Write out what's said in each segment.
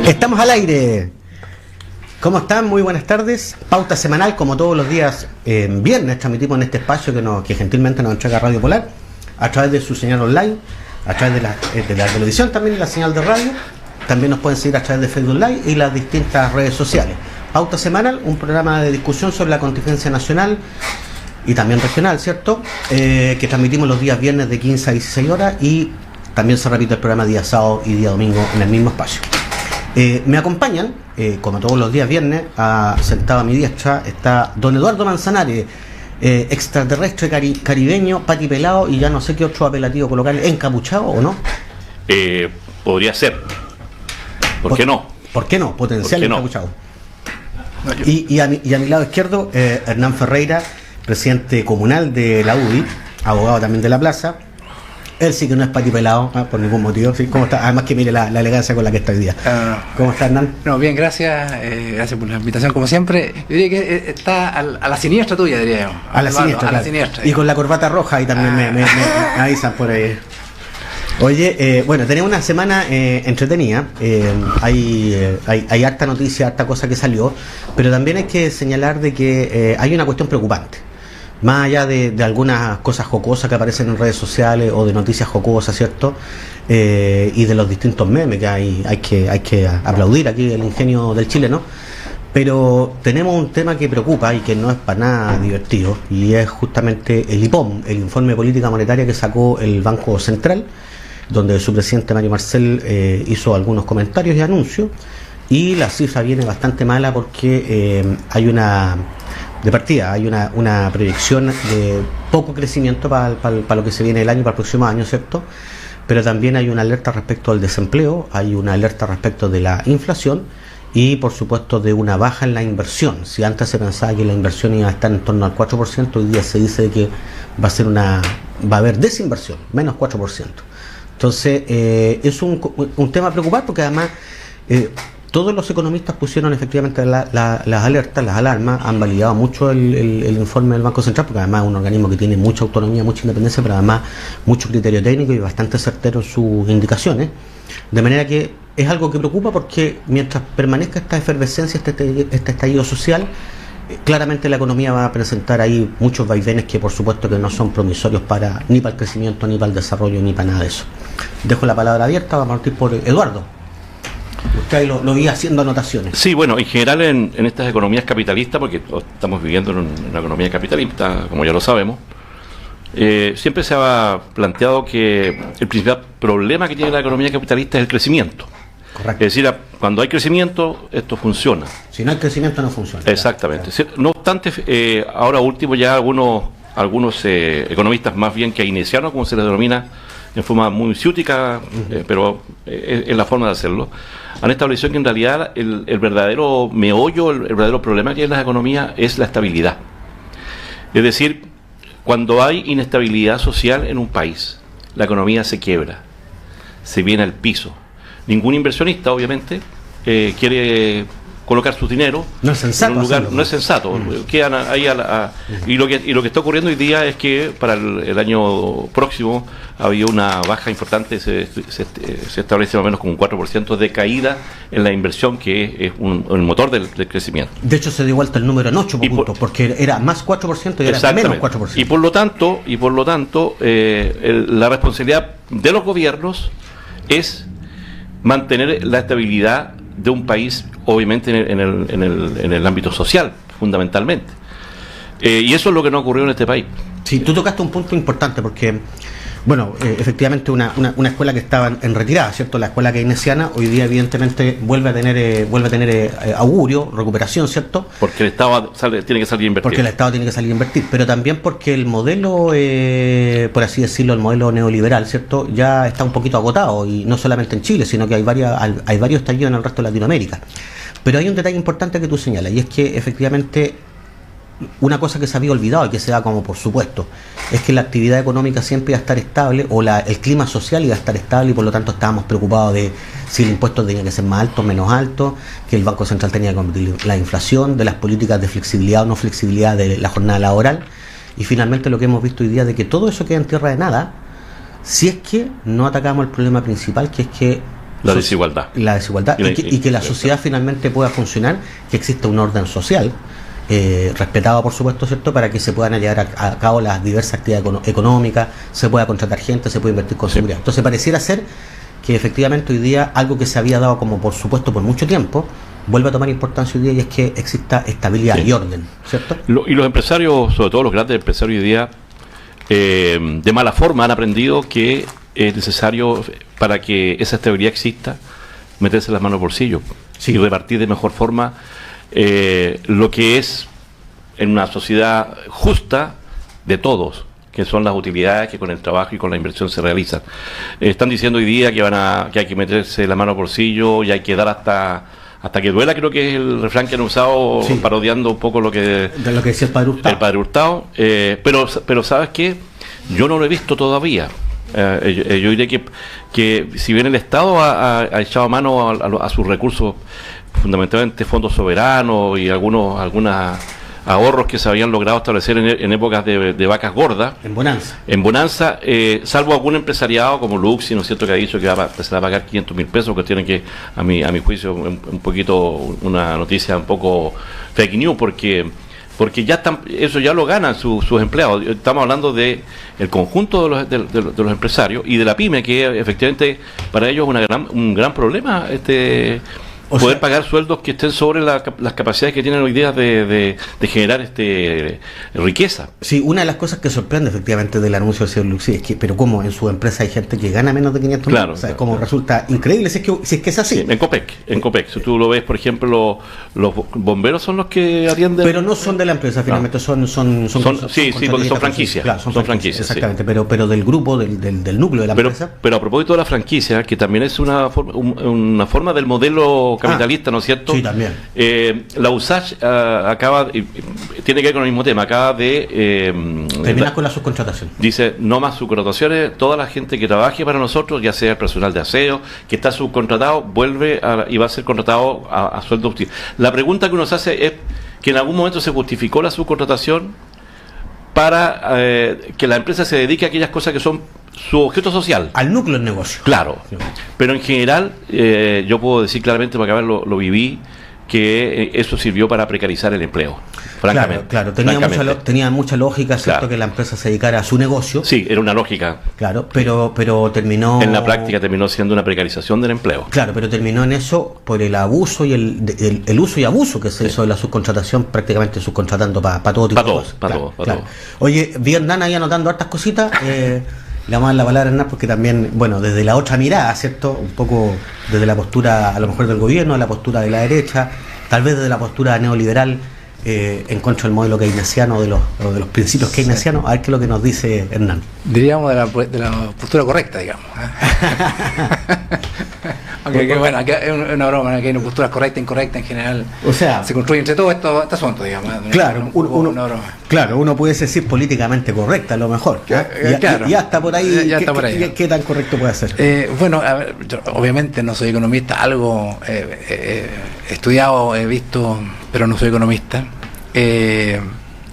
Estamos al aire. ¿Cómo están? Muy buenas tardes. Pauta semanal, como todos los días viernes, transmitimos en este espacio que gentilmente nos entrega Radio Polar, a través de su señal online, a través de la televisión también y la señal de radio. También nos pueden seguir a través de Facebook Live y las distintas redes sociales. Pauta semanal, un programa de discusión sobre la contingencia nacional y también regional, ¿cierto? Que transmitimos los días viernes de 15 a 16 horas y también se repite el programa día sábado y día domingo en el mismo espacio. Me acompañan, como todos los días viernes, sentado a mi diestra está don Eduardo Manzanares, extraterrestre caribeño, patipelado y ya no sé qué otro apelativo colocarle, encapuchado o no. Podría ser. ¿Por qué no? ¿Por qué no? Potencial encapuchado. No, y a mi lado izquierdo, Hernán Ferreira, presidente comunal de la UDI, abogado también de la plaza. Él sí que no es patipelado, por ningún motivo. ¿Sí? ¿Cómo está? Además que mire la elegancia con la que está hoy día. ¿Cómo está, Hernán? No, bien, gracias. Gracias por la invitación, como siempre. Yo diría que está a la siniestra tuya, diría yo. A la siniestra, claro. Siniestra. Y con la corbata roja, y también me avisan por ahí. Oye, bueno, tenemos una semana entretenida. Hay harta noticia, harta cosa que salió, pero también hay que señalar de que hay una cuestión preocupante. Más allá de algunas cosas jocosas que aparecen en redes sociales o de noticias jocosas, ¿cierto? Y de los distintos memes que hay que aplaudir aquí el ingenio del chileno. Pero tenemos un tema que preocupa y que no es para nada divertido, y es justamente el IPOM, el Informe de Política Monetaria que sacó el Banco Central, donde su presidente Mario Marcel hizo algunos comentarios y anuncios, y la cifra viene bastante mala porque hay una proyección de poco crecimiento para lo que se viene el año, para el próximo año, ¿cierto? Pero también hay una alerta respecto al desempleo, hay una alerta respecto de la inflación y, por supuesto, de una baja en la inversión. Si antes se pensaba que la inversión iba a estar en torno al 4%, hoy día se dice que va a haber desinversión, menos 4%. Entonces, es un tema a preocupar porque además todos los economistas pusieron efectivamente las alertas, las alarmas, han validado mucho el informe del Banco Central, porque además es un organismo que tiene mucha autonomía, mucha independencia, pero además mucho criterio técnico y bastante certero en sus indicaciones. De manera que es algo que preocupa porque mientras permanezca esta efervescencia, este estallido social, claramente la economía va a presentar ahí muchos vaivenes que por supuesto que no son promisorios ni para el crecimiento, ni para el desarrollo, ni para nada de eso. Dejo la palabra abierta, vamos a partir por Eduardo. Usted lo vi haciendo anotaciones. Sí, bueno, en general en estas economías capitalistas, porque estamos viviendo en una economía capitalista, como ya lo sabemos, siempre se ha planteado que el principal problema que tiene la economía capitalista es el crecimiento. Correcto. Es decir, cuando hay crecimiento, esto funciona. Si no hay crecimiento, no funciona. Exactamente. Claro. No obstante, ahora último ya algunos economistas más bien keynesianos, como se les denomina en forma muy ciútica, pero es la forma de hacerlo, han establecido que en realidad el verdadero meollo, el verdadero problema que hay en las economías es la estabilidad. Es decir, cuando hay inestabilidad social en un país, la economía se quiebra, se viene al piso. Ningún inversionista, obviamente, quiere colocar su dinero no es sensato en un lugar, hacerlo. no es sensato. Quedan ahí y lo que está ocurriendo hoy día es que para el año próximo había una baja importante, se establece más o menos con un 4% de caída en la inversión, que es el motor del crecimiento. De hecho se dio vuelta el número en 8 puntos, porque era más 4% y era menos 4%. Y por lo tanto la responsabilidad de los gobiernos es mantener la estabilidad de un país, obviamente en el ámbito social, fundamentalmente. Y eso es lo que no ocurrió en este país. Sí, tú tocaste un punto importante porque, bueno, efectivamente una escuela que estaba en retirada, ¿cierto? La escuela keynesiana hoy día evidentemente vuelve a tener augurio, recuperación, ¿cierto? Porque el Estado tiene que salir a invertir. Porque el Estado tiene que salir a invertir, pero también porque el modelo, por así decirlo, el modelo neoliberal, ¿cierto? Ya está un poquito agotado, y no solamente en Chile, sino que hay varios estallidos en el resto de Latinoamérica. Pero hay un detalle importante que tú señalas, y es que efectivamente una cosa que se había olvidado y que se da como por supuesto es que la actividad económica siempre iba a estar estable, o el clima social iba a estar estable, y por lo tanto estábamos preocupados de si el impuesto tenía que ser más alto o menos alto, que el Banco Central tenía que combatir la inflación, de las políticas de flexibilidad o no flexibilidad de la jornada laboral, y finalmente lo que hemos visto hoy día de que todo eso queda en tierra de nada si es que no atacamos el problema principal, que es que la desigualdad. La desigualdad y que la sociedad finalmente pueda funcionar, que exista un orden social respetado, por supuesto, ¿cierto? Para que se puedan llevar a cabo las diversas actividades económicas, se pueda contratar gente, se pueda invertir con seguridad. Entonces pareciera ser que efectivamente hoy día algo que se había dado como por supuesto por mucho tiempo vuelve a tomar importancia hoy día, y es que exista estabilidad y orden, ¿cierto? Y los empresarios, sobre todo los grandes empresarios hoy día, de mala forma han aprendido que es necesario, para que esa estabilidad exista, meterse las manos al bolsillo y repartir de mejor forma lo que es en una sociedad justa de todos, que son las utilidades que con el trabajo y con la inversión se realizan. Están diciendo hoy día que hay que meterse la mano al bolsillo y hay que dar hasta que duela, creo que es el refrán que han usado, parodiando un poco de lo que decía el Padre Hurtado. El Padre Hurtado, pero ¿sabes qué? Yo no lo he visto todavía. Yo diré que si bien el Estado ha echado mano a sus recursos, fundamentalmente fondos soberanos y algunos ahorros que se habían logrado establecer en épocas de vacas gordas, en bonanza, salvo algún empresariado como Luxi, ¿no es cierto?, que ha dicho que va a empezar a pagar 500.000 pesos, que tiene que, a mi juicio, un poquito una noticia un poco fake news, porque ya eso ya lo ganan sus empleados. Estamos hablando de el conjunto de los empresarios y de la pyme, que efectivamente para ellos es un gran problema poder pagar sueldos que estén sobre las capacidades que tienen hoy día de generar riqueza. Sí, una de las cosas que sorprende efectivamente del anuncio del señor Luxi es que, pero como en su empresa hay gente que gana menos de 500 claro, o sea, como resulta increíble si es que es así. Sí, en Copec, si tú lo ves, por ejemplo, los bomberos son los que atienden. Pero no son de la empresa, finalmente son sí, porque son franquicias. Claro, son franquicias, exactamente, sí. pero del grupo, del núcleo de la empresa. Pero a propósito de la franquicia, que también es una forma del modelo capitalista, ¿no es cierto? Sí, también. La USACH tiene que ver con el mismo tema, acaba de terminar con la subcontratación. Dice, no más subcontrataciones, toda la gente que trabaje para nosotros, ya sea el personal de aseo, que está subcontratado, vuelve y va a ser contratado a sueldo. La pregunta que uno se hace es que en algún momento se justificó la subcontratación para que la empresa se dedique a aquellas cosas que son su objeto social. Al núcleo del negocio. Claro. Sí. Pero en general, yo puedo decir claramente, porque a ver, lo viví, que eso sirvió para precarizar el empleo. Francamente. Claro. Tenía mucha lógica, ¿cierto? Claro. Que la empresa se dedicara a su negocio. Sí, era una lógica. Claro, pero terminó... En la práctica terminó siendo una precarización del empleo. Claro, pero terminó en eso por el abuso y el uso y abuso que se hizo de la subcontratación, prácticamente subcontratando para todo tipo de cosas. Para todo. Oye, vi a Hernán ahí anotando hartas cositas. Le vamos a dar la palabra a Hernán porque también, bueno, desde la otra mirada, ¿cierto? Un poco desde la postura, a lo mejor del gobierno, de la postura de la derecha, tal vez desde la postura neoliberal, en contra del modelo keynesiano, de los principios keynesianos. A ver qué es lo que nos dice Hernán. Diríamos de la postura correcta, digamos. Aunque bueno, aquí es una broma, aquí hay una postura correcta, incorrecta en general. O sea, se construye entre todo este asunto, digamos. Claro, uno puede decir políticamente correcta, a lo mejor. Y hasta por ahí, ¿qué tan correcto puede ser? Bueno, a ver, yo obviamente no soy economista, algo he estudiado, he visto, pero no soy economista.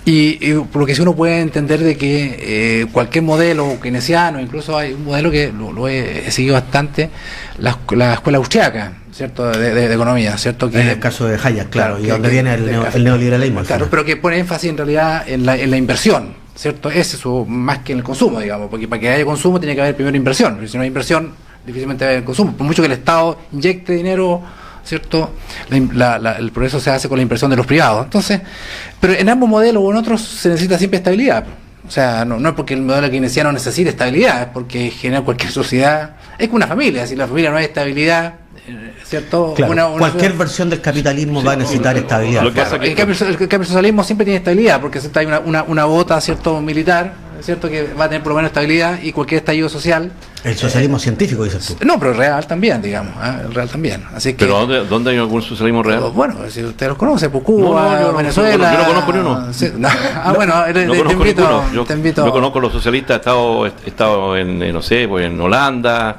Y por lo que sí uno puede entender de que cualquier modelo keynesiano, incluso hay un modelo que lo he seguido bastante, la escuela austriaca, ¿cierto? De economía, ¿cierto? Que, en el caso de Hayek, claro, y donde viene el neoliberalismo. Claro, pero que pone énfasis en realidad en la inversión, ¿cierto? Es eso, más que en el consumo, digamos, porque para que haya consumo tiene que haber primero inversión, porque si no hay inversión, difícilmente va a haber consumo, por mucho que el Estado inyecte dinero, ¿cierto? El progreso se hace con la inversión de los privados. Entonces, pero en ambos modelos o en otros se necesita siempre estabilidad. O sea, no es porque el modelo keynesiano necesite estabilidad, es porque en general cualquier sociedad es como una familia. Si la familia no hay estabilidad, ¿cierto? Claro, cualquier versión del capitalismo va a necesitar estabilidad. Lo que pasa que el socialismo siempre tiene estabilidad, porque hay una bota, ¿cierto?, militar, ¿cierto?, que va a tener por lo menos estabilidad, y cualquier estallido social. El socialismo científico, dices tú. No, pero real también, digamos. El real también. Así que, ¿pero dónde hay algún socialismo real? Bueno, si usted los conoce, pues Cuba, Venezuela. Yo no conozco ni uno. Te invito. Yo conozco los socialistas, he estado en, no sé, pues en Holanda,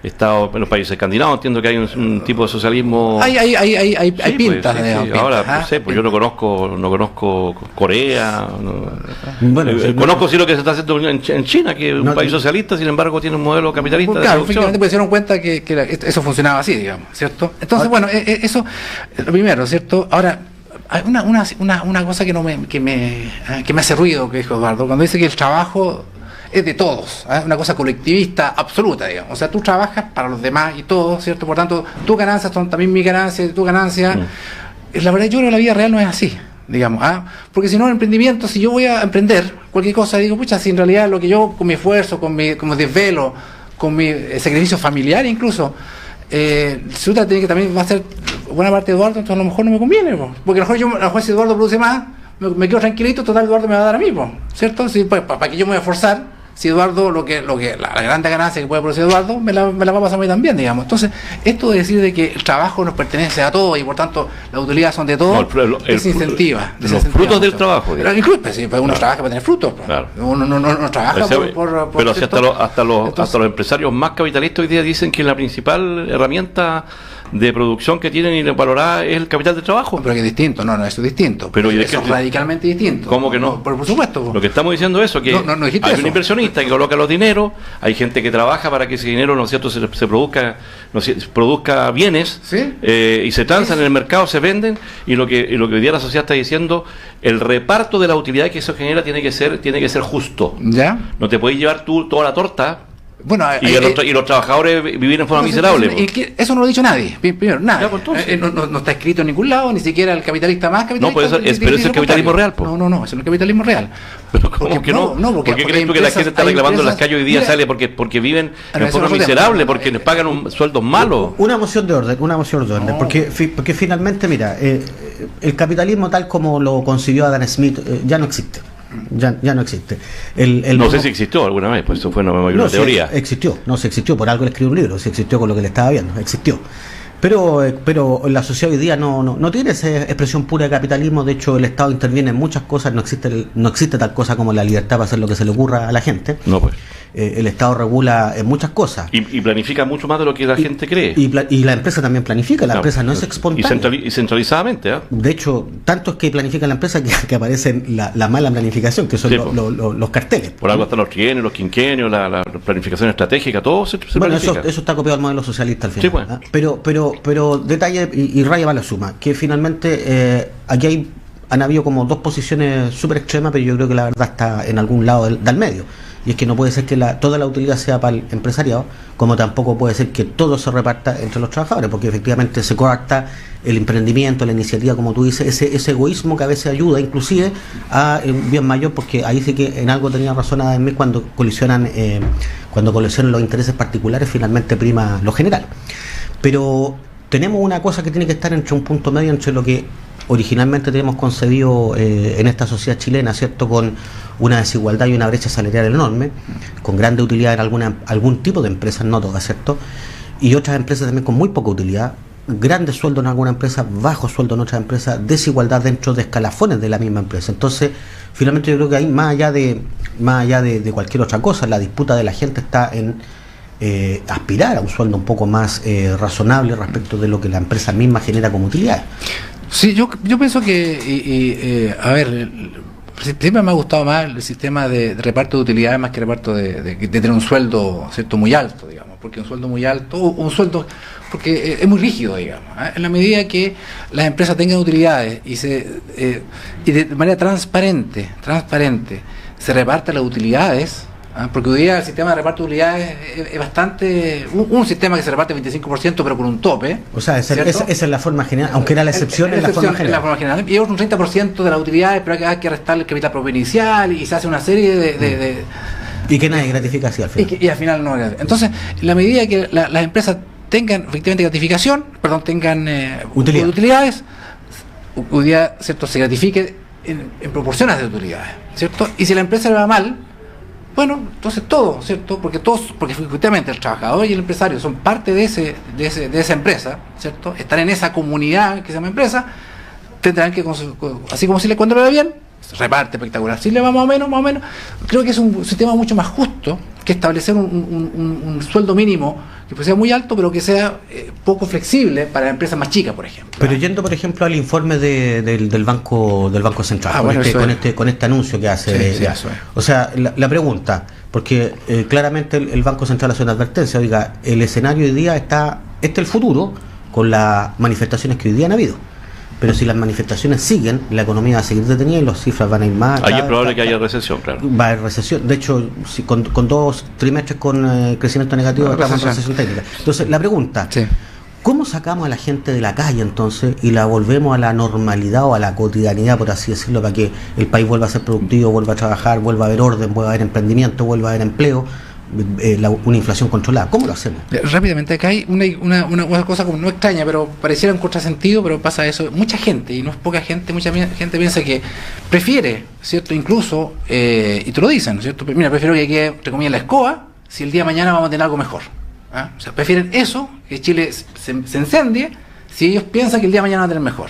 estado en los países escandinavos, entiendo que hay un tipo de socialismo. Hay Sí, pintas pues, de sí. pintas, Ahora, ¿ah? no sé, pues yo no conozco Corea, Bueno, sí, conozco sí lo que se está haciendo en China, que es un No, país socialista, sin embargo tiene un modelo capitalista de Claro, producción. efectivamente, pues se dieron cuenta que eso funcionaba así, digamos, ¿cierto? Entonces, bueno, eso, lo primero, ¿cierto? Ahora, hay una cosa que me hace ruido, que dijo Eduardo, cuando dice que el trabajo es de todos, ¿eh? Una cosa colectivista absoluta, digamos. O sea, tú trabajas para los demás y todos, ¿cierto? Por tanto, tus ganancias son también mis ganancias, tu ganancia. La verdad, yo creo que la vida real no es así, digamos, ¿ah? Porque si no, el emprendimiento, si yo voy a emprender cualquier cosa, digo, pucha, si en realidad lo que yo, con mi esfuerzo, con mi desvelo, con mi sacrificio familiar incluso, si usted tiene que también va a ser buena parte de Eduardo, entonces a lo mejor no me conviene, po. Porque a lo mejor si Eduardo produce más, me quedo tranquilito, total Eduardo me va a dar a mí, po, ¿cierto? Si, pues, ¿para qué yo me voy a esforzar? Si Eduardo, la gran ganancia que puede producir Eduardo, me la va a pasar a mí también, digamos. Entonces, esto de decir de que el trabajo nos pertenece a todos y por tanto las utilidades son de todos, desincentiva. Los frutos del trabajo. Pero incluso, pues, uno trabaja para tener frutos. Pues. Claro. Uno no trabaja pero si hasta los empresarios más capitalistas hoy día dicen que la principal herramienta de producción que tienen y valorada es el capital de trabajo. Pero que es distinto, eso es distinto. Pero eso es radicalmente distinto. ¿Cómo que no? Por supuesto. Lo que estamos diciendo es eso, que no dijiste hay eso. un inversionista que coloca los dineros, hay gente que trabaja para que ese dinero, ¿no es cierto?, se produzca bienes, ¿sí? Y se transan en el mercado, se venden, y lo que hoy día la sociedad está diciendo, el reparto de la utilidad que eso genera tiene que ser justo. ¿Ya? No te puedes llevar tú toda la torta. Bueno, y los trabajadores vivir en forma miserable. Eso no lo ha dicho nadie. Primero, nada. Ya, pues, no está escrito en ningún lado, ni siquiera el capitalista más capitalista. No, pero eso es el capitalismo real. Po. No, eso no es el capitalismo real. Pero ¿cómo que no? ¿Por qué crees tú que la gente está reclamando en las calles hoy día? Sale porque viven en forma miserable, porque les pagan sueldos malos. Una moción de orden, porque finalmente, mira, el capitalismo tal como lo concibió Adam Smith ya no existe. Ya no existe. No sé si existió alguna vez, pues eso fue una teoría. Existió, por algo le escribió un libro, se existió con lo que le estaba viendo, existió. Pero la sociedad hoy día no tiene esa expresión pura de capitalismo. De hecho, el Estado interviene en muchas cosas, no existe tal cosa como la libertad para hacer lo que se le ocurra a la gente. No, pues. El Estado regula en muchas cosas. Y planifica mucho más de lo que la gente cree. Y la empresa también planifica, la empresa no es espontánea. Y centralizadamente, ¿eh? De hecho, tanto es que planifica la empresa que aparece la mala planificación, que son los carteles. Por algo están los trienios, los quinquenios, la planificación estratégica, todo se planifica. Eso está copiado al modelo socialista al final. Sí, pues. Pero detalle y raya va la suma, que finalmente aquí han habido como dos posiciones súper extremas, pero yo creo que la verdad está en algún lado del medio. Y es que no puede ser que toda la utilidad sea para el empresariado, como tampoco puede ser que todo se reparta entre los trabajadores, porque efectivamente se coarta el emprendimiento, la iniciativa, como tú dices, ese egoísmo que a veces ayuda inclusive a un bien mayor, porque ahí sí que en algo tenía razón Adam cuando colisionan los intereses particulares, finalmente prima lo general. Pero tenemos una cosa que tiene que estar entre un punto medio entre lo que originalmente tenemos concebido en esta sociedad chilena, ¿cierto?, con una desigualdad y una brecha salarial enorme, con grande utilidad en algún tipo de empresas, no todas, ¿cierto?, y otras empresas también con muy poca utilidad, grandes sueldos en alguna empresa, bajos sueldos en otras empresas, desigualdad dentro de escalafones de la misma empresa. Entonces, finalmente yo creo que ahí, más allá de cualquier otra cosa, la disputa de la gente está en aspirar a un sueldo un poco más razonable respecto de lo que la empresa misma genera como utilidad. Sí, yo pienso que, a ver, siempre me ha gustado más el sistema de reparto de utilidades más que reparto de tener un sueldo, ¿cierto?, muy alto, digamos, porque un sueldo muy alto, porque es muy rígido, digamos, ¿eh? En la medida que las empresas tengan utilidades y de manera transparente se reparten las utilidades. Porque hoy día el sistema de reparto de utilidades es bastante un sistema que se reparte 25%, pero con un tope. O sea, esa es la forma general, aunque era la excepción, es la forma general. Y es un 30% de las utilidades, pero hay que restarle el capital propio inicial y se hace una serie de y que nadie gratifica así al final. Y al final no. Entonces, en la medida que las empresas tengan efectivamente gratificación, tengan utilidades, hoy día, ¿cierto?, se gratifique en proporciones de utilidades, ¿cierto? Y si la empresa le va mal, bueno, entonces todo, ¿cierto? Porque efectivamente el trabajador y el empresario son parte de esa empresa, ¿cierto? Están en esa comunidad que se llama empresa, tendrán que, así como si cuando le va bien, reparte espectacular. Si le va más o menos, creo que es un sistema mucho más justo que establecer un sueldo mínimo que sea muy alto, pero que sea poco flexible para empresas más chicas, por ejemplo. Pero yendo, por ejemplo, al informe del Banco Central, con este anuncio que hace. Sí, eso es. O sea, la pregunta, porque claramente el Banco Central hace una advertencia, oiga, el escenario hoy día está, el futuro, con las manifestaciones que hoy día han habido. Pero si las manifestaciones siguen, la economía va a seguir detenida y las cifras van a ir más. Ahí es probable que haya recesión, claro. Va a haber recesión. De hecho, si con 2 trimestres con crecimiento negativo, estamos en recesión técnica. Entonces, la pregunta, ¿cómo sacamos a la gente de la calle entonces y la volvemos a la normalidad o a la cotidianidad, por así decirlo, para que el país vuelva a ser productivo, vuelva a trabajar, vuelva a haber orden, vuelva a haber emprendimiento, vuelva a haber empleo? Una inflación controlada. ¿Cómo lo hacemos? Rápidamente, acá hay una cosa como no extraña, pero pareciera un contrasentido, pero pasa eso. Mucha gente, y no es poca gente, mucha gente piensa que prefiere, ¿cierto? Incluso, y te lo dicen, ¿cierto? Mira, prefiero que quede, entre comillas, la escoba, si el día de mañana vamos a tener algo mejor. ¿Ah? O sea, prefieren eso, que Chile se incendie, si ellos piensan que el día de mañana va a tener mejor.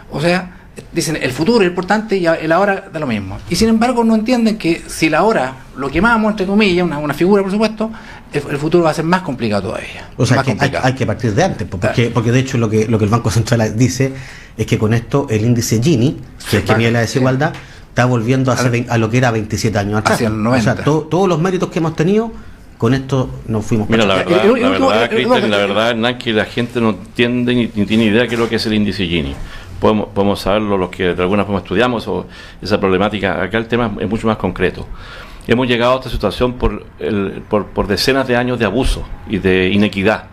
O sea, dicen, el futuro es importante y el ahora da lo mismo. Y sin embargo no entienden que si el ahora lo quemamos, entre comillas, una figura por supuesto, el futuro va a ser más complicado todavía. O sea, hay que partir de antes, porque de hecho lo que el Banco Central dice es que con esto el índice Gini, que es que mide la desigualdad, está volviendo a lo que era 27 años atrás. Hacia el 90. O sea, todos los méritos que hemos tenido, con esto nos fuimos. Mira, la verdad, Cristian, la verdad, Hernán, que la gente no entiende ni tiene idea de qué es lo que es el índice Gini. Podemos saberlo los que de alguna forma estudiamos esa problemática. Acá el tema es mucho más concreto. Hemos llegado a esta situación por decenas de años de abuso y de inequidad.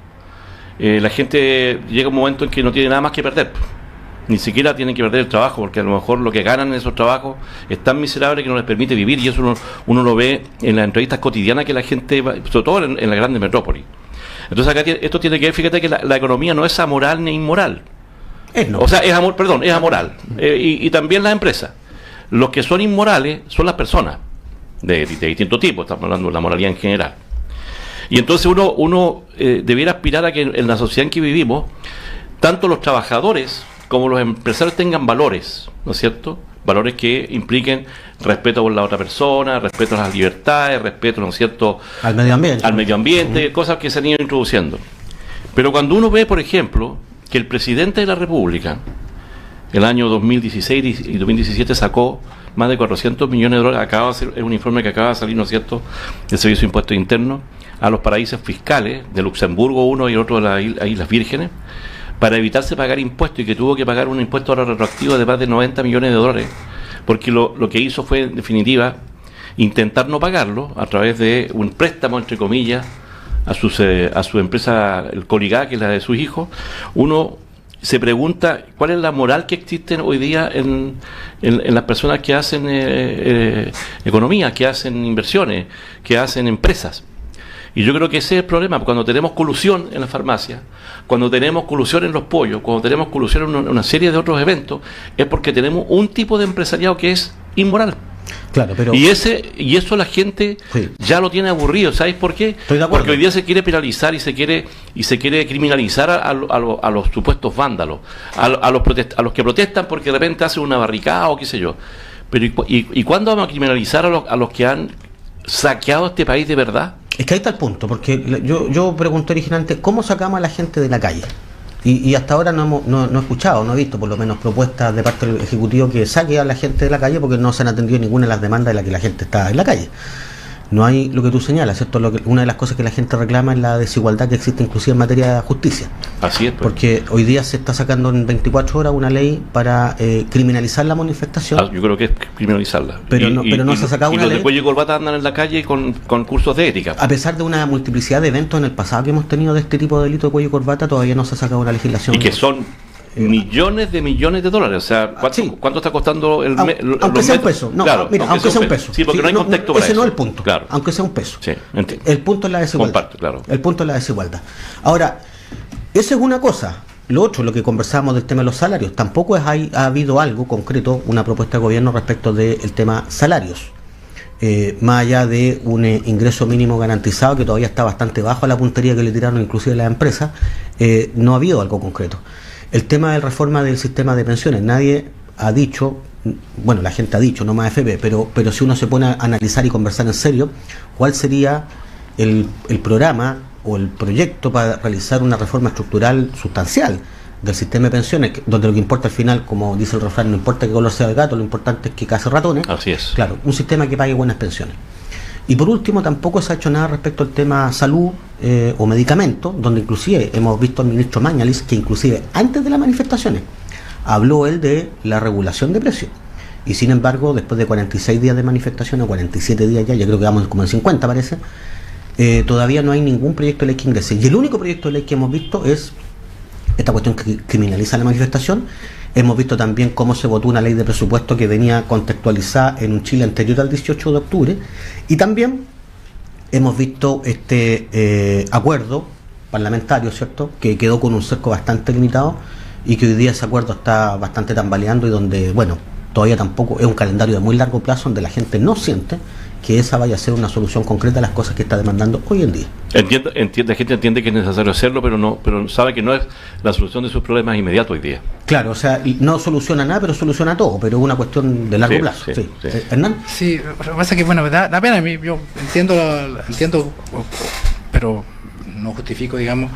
La gente llega un momento en que no tiene nada más que perder. Ni siquiera tienen que perder el trabajo, porque a lo mejor lo que ganan en esos trabajos es tan miserable que no les permite vivir, y eso uno lo ve en las entrevistas cotidianas que la gente, sobre todo en la grande metrópoli. Entonces acá esto tiene que ver, fíjate que la economía no es amoral ni inmoral. O sea, es amoral. Y también las empresas. Los que son inmorales son las personas de distinto tipo, estamos hablando de la moralidad en general. Y entonces uno debiera aspirar a que en la sociedad en que vivimos, tanto los trabajadores como los empresarios tengan valores, ¿no es cierto? Valores que impliquen respeto por la otra persona, respeto a las libertades, respeto, ¿no es cierto?, al medio ambiente, cosas que se han ido introduciendo. Pero cuando uno ve, por ejemplo, que el presidente de la República, el año 2016 y 2017 sacó más de 400 millones de dólares, es un informe que acaba de salir, ¿no es cierto?, del Servicio de Impuestos Internos, a los paraísos fiscales, de Luxemburgo uno y otro de las Islas Vírgenes, para evitarse pagar impuestos, y que tuvo que pagar un impuesto ahora retroactivo de más de 90 millones de dólares, porque lo que hizo fue, en definitiva, intentar no pagarlo a través de un préstamo, entre comillas, a su empresa, el Coligá, que es la de sus hijos. Uno se pregunta cuál es la moral que existe hoy día en las personas que hacen economía, que hacen inversiones, que hacen empresas. Y yo creo que ese es el problema. Cuando tenemos colusión en la farmacia, cuando tenemos colusión en los pollos, cuando tenemos colusión en una serie de otros eventos, es porque tenemos un tipo de empresariado que es inmoral. Claro, pero y eso la gente ya lo tiene aburrido. ¿Sabes por qué? Estoy de acuerdo. Porque hoy día se quiere penalizar y se quiere criminalizar a los supuestos vándalos, a los que protestan porque de repente hacen una barricada o qué sé yo. Pero ¿y cuándo vamos a criminalizar a los que han saqueado este país de verdad? Es que ahí está el punto, porque yo pregunté originalmente cómo sacamos a la gente de la calle. Y hasta ahora no he escuchado, no he visto por lo menos propuestas de parte del Ejecutivo que saque a la gente de la calle, porque no se han atendido ninguna de las demandas de las que la gente está en la calle. No hay lo que tú señalas, ¿cierto? Una de las cosas que la gente reclama es la desigualdad que existe inclusive en materia de justicia. Así es. Pues. Porque hoy día se está sacando en 24 horas una ley para criminalizar la manifestación. Yo creo que es criminalizarla. Pero no se ha sacado una ley. Y los de cuello y corbata andan en la calle con cursos de ética. A pesar de una multiplicidad de eventos en el pasado que hemos tenido de este tipo de delito de cuello y corbata, todavía no se ha sacado una legislación. Y que son millones de dólares. O sea, ¿cuánto está costando aunque sea un peso? No, claro, mira, aunque sea un peso. Sí, porque no hay contexto para eso. Ese no es el punto. Claro. Aunque sea un peso. Sí, el punto es la desigualdad. Comparto, claro. El punto es la desigualdad. Ahora, esa es una cosa. Lo otro, lo que conversábamos del tema de los salarios, tampoco ha habido algo concreto, una propuesta de gobierno respecto del tema salarios. Más allá de un ingreso mínimo garantizado que todavía está bastante bajo a la puntería que le tiraron inclusive las empresas, no ha habido algo concreto. El tema de reforma del sistema de pensiones, nadie ha dicho, bueno, la gente ha dicho, no más AFP, pero si uno se pone a analizar y conversar en serio, ¿cuál sería el programa o el proyecto para realizar una reforma estructural sustancial del sistema de pensiones, donde lo que importa al final, como dice el refrán, no importa qué color sea el gato, lo importante es que case ratones. Así es. Claro, un sistema que pague buenas pensiones. Y por último, tampoco se ha hecho nada respecto al tema salud o medicamentos, donde inclusive hemos visto al ministro Mañalich que inclusive antes de las manifestaciones habló él de la regulación de precios. Y sin embargo, después de 46 días de manifestación, o 47 días ya creo que vamos como en 50 parece, todavía no hay ningún proyecto de ley que ingrese. Y el único proyecto de ley que hemos visto es esta cuestión que criminaliza la manifestación. Hemos visto también cómo se votó una ley de presupuesto que venía contextualizada en un Chile anterior al 18 de octubre. Y también hemos visto este acuerdo parlamentario, ¿cierto?, que quedó con un cerco bastante limitado y que hoy día ese acuerdo está bastante tambaleando y donde, bueno, todavía tampoco es un calendario de muy largo plazo donde la gente no siente que esa vaya a ser una solución concreta a las cosas que está demandando hoy en día. La gente entiende que es necesario hacerlo, pero sabe que no es la solución de sus problemas inmediatos hoy día. Claro, o sea, no soluciona nada, pero soluciona todo, pero es una cuestión de largo plazo. Sí. ¿Hernán? Sí, lo que pasa es que, bueno, da pena a mí, yo entiendo, pero no justifico, digamos,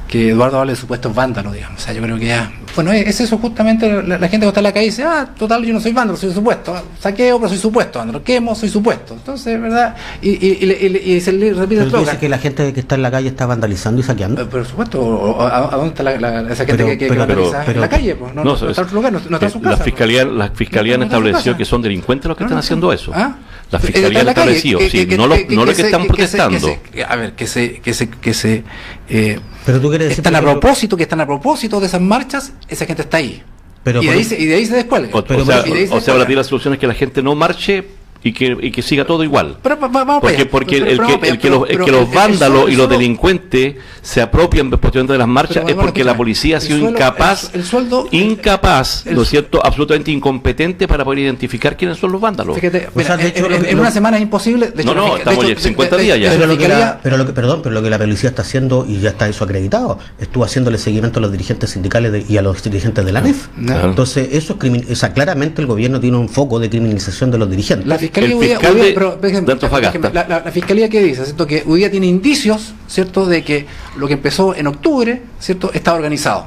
que Eduardo hable de supuestos vándalos, digamos. O sea, yo creo que ya, bueno, es eso justamente, la gente que está en la calle dice, total, yo no soy vándalo, soy supuesto, saqueo, pero soy supuesto, vándalo, quemo, soy supuesto. Entonces, ¿verdad? Y se le repite el eslogan. ¿Dice que la gente que está en la calle está vandalizando y saqueando? Por supuesto, ¿a dónde está esa gente que vandaliza en la calle? Pues, no está en otro lugar, no está en su casa. La fiscalía han establecido que son delincuentes los que están haciendo eso. La fiscalía han establecido, no lo que están protestando. A ver, que se pero tú quieres decir que están a propósito de esas marchas, esa gente está ahí. Pero y de ahí se descuelga. O sea, la solución es que la gente no marche y que siga todo igual. Pero vamos porque el que los vándalos y los delincuentes se apropian de las marchas es porque la policía ha sido incapaz, ¿no es cierto?, absolutamente incompetente para poder identificar quiénes son los vándalos. Fíjate, en una semana es imposible. De hecho, estamos en 50 días ya. Pero lo que la policía está haciendo, y ya está eso acreditado, estuvo haciéndole seguimiento a los dirigentes sindicales y a los dirigentes de la ANEF. Entonces, eso es claramente el gobierno tiene un foco de criminalización de los dirigentes. La fiscalía que dice, ¿cierto?, que hoy día tiene indicios, ¿cierto?, de que lo que empezó en octubre, ¿cierto?, está organizado.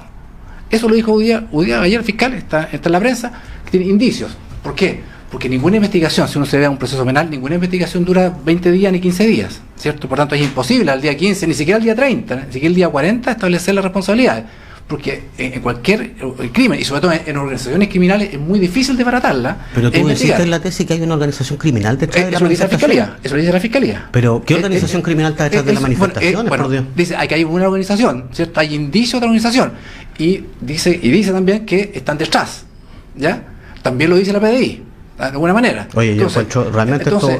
Eso lo dijo hoy día ayer el fiscal, está en la prensa, que tiene indicios. ¿Por qué? Porque ninguna investigación, si uno se ve a un proceso penal, ninguna investigación dura 20 días ni 15 días, ¿cierto? Por tanto, es imposible al día 15, ni siquiera al día 30, ni siquiera al día 40 establecer las responsabilidades. Porque en cualquier crimen, y sobre todo en organizaciones criminales, es muy difícil desbaratarla. Pero tú insistes en la tesis que hay una organización criminal detrás de la manifestación. Eso lo dice la fiscalía. Pero, ¿qué organización criminal está detrás de la manifestación? Bueno, dice que hay una organización, ¿cierto? Hay indicios de organización. Y dice también que están detrás, ¿ya? También lo dice la PDI. De alguna manera. Oye, yo encuentro realmente esto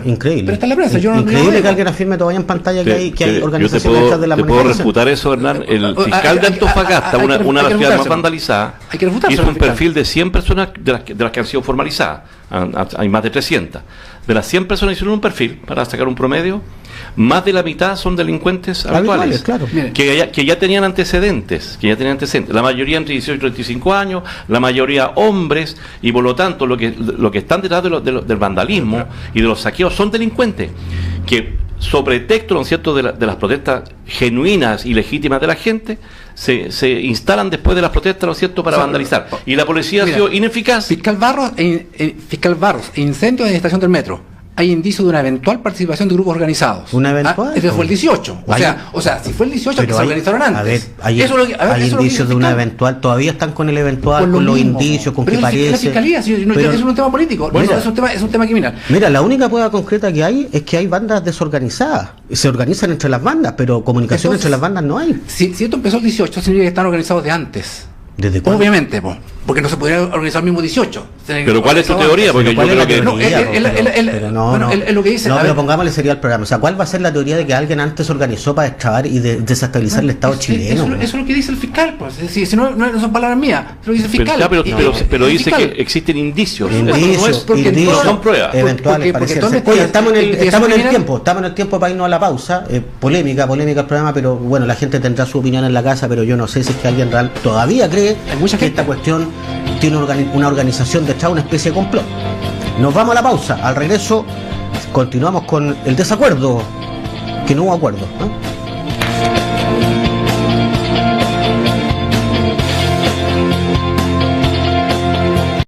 increíble. Pero está en la prensa. Increíble que alguien afirme todavía en pantalla que hay organizaciones detrás de la manifestación. Te puedo refutar eso, Hernán. El fiscal de Antofagasta, una de las ciudades más vandalizadas, hizo un perfil de 100 personas de las que han sido formalizadas. Hay más de 300. De las 100 personas hicieron un perfil para sacar un promedio. Más de la mitad son delincuentes actuales, claro. que ya tenían antecedentes, la mayoría entre 18 y 35 años, la mayoría hombres, y por lo tanto lo que están detrás del vandalismo y de los saqueos son delincuentes, que sobre texto, ¿no es cierto?, de las protestas genuinas y legítimas de la gente, se instalan después de las protestas, ¿no es cierto?, para vandalizar. Y la policía ha sido ineficaz. Fiscal Barros incendio en la estación del metro. Hay indicios de una eventual participación de grupos organizados. ¿Una eventual? Ese fue el 18. O sea, si fue el 18, que se organizaron antes. Hay indicios de una eventual. Todavía están con el eventual, con los indicios, con que parece. La fiscalía, eso no es un tema político. Es un tema criminal. Mira, la única prueba concreta que hay es que hay bandas desorganizadas. Se organizan entre las bandas, pero comunicación entre las bandas no hay. Si esto empezó el 18, significa que están organizados de antes. ¿Desde cuándo? Obviamente, porque no se podría organizar el mismo 18. Pero ¿cuál es tu teoría? Porque yo creo que es lo que dice. No, pero pongámosle sería el programa. O sea, ¿cuál va a ser la teoría de que alguien antes organizó para extrabar y desestabilizar el Estado chileno? Eso es lo que dice el fiscal. Pues. Si no son palabras mías, lo dice el fiscal. Pero dice que existen indicios. No son pruebas. Eventuales. Oye, estamos en el tiempo para irnos a la pausa. Polémica el programa, pero bueno, la gente tendrá su opinión en la casa, pero yo no sé si es que alguien real todavía cree que esta cuestión tiene una organización detrás, una especie de complot. Nos vamos a la pausa. Al regreso continuamos con el desacuerdo, que no hubo acuerdo, ¿no?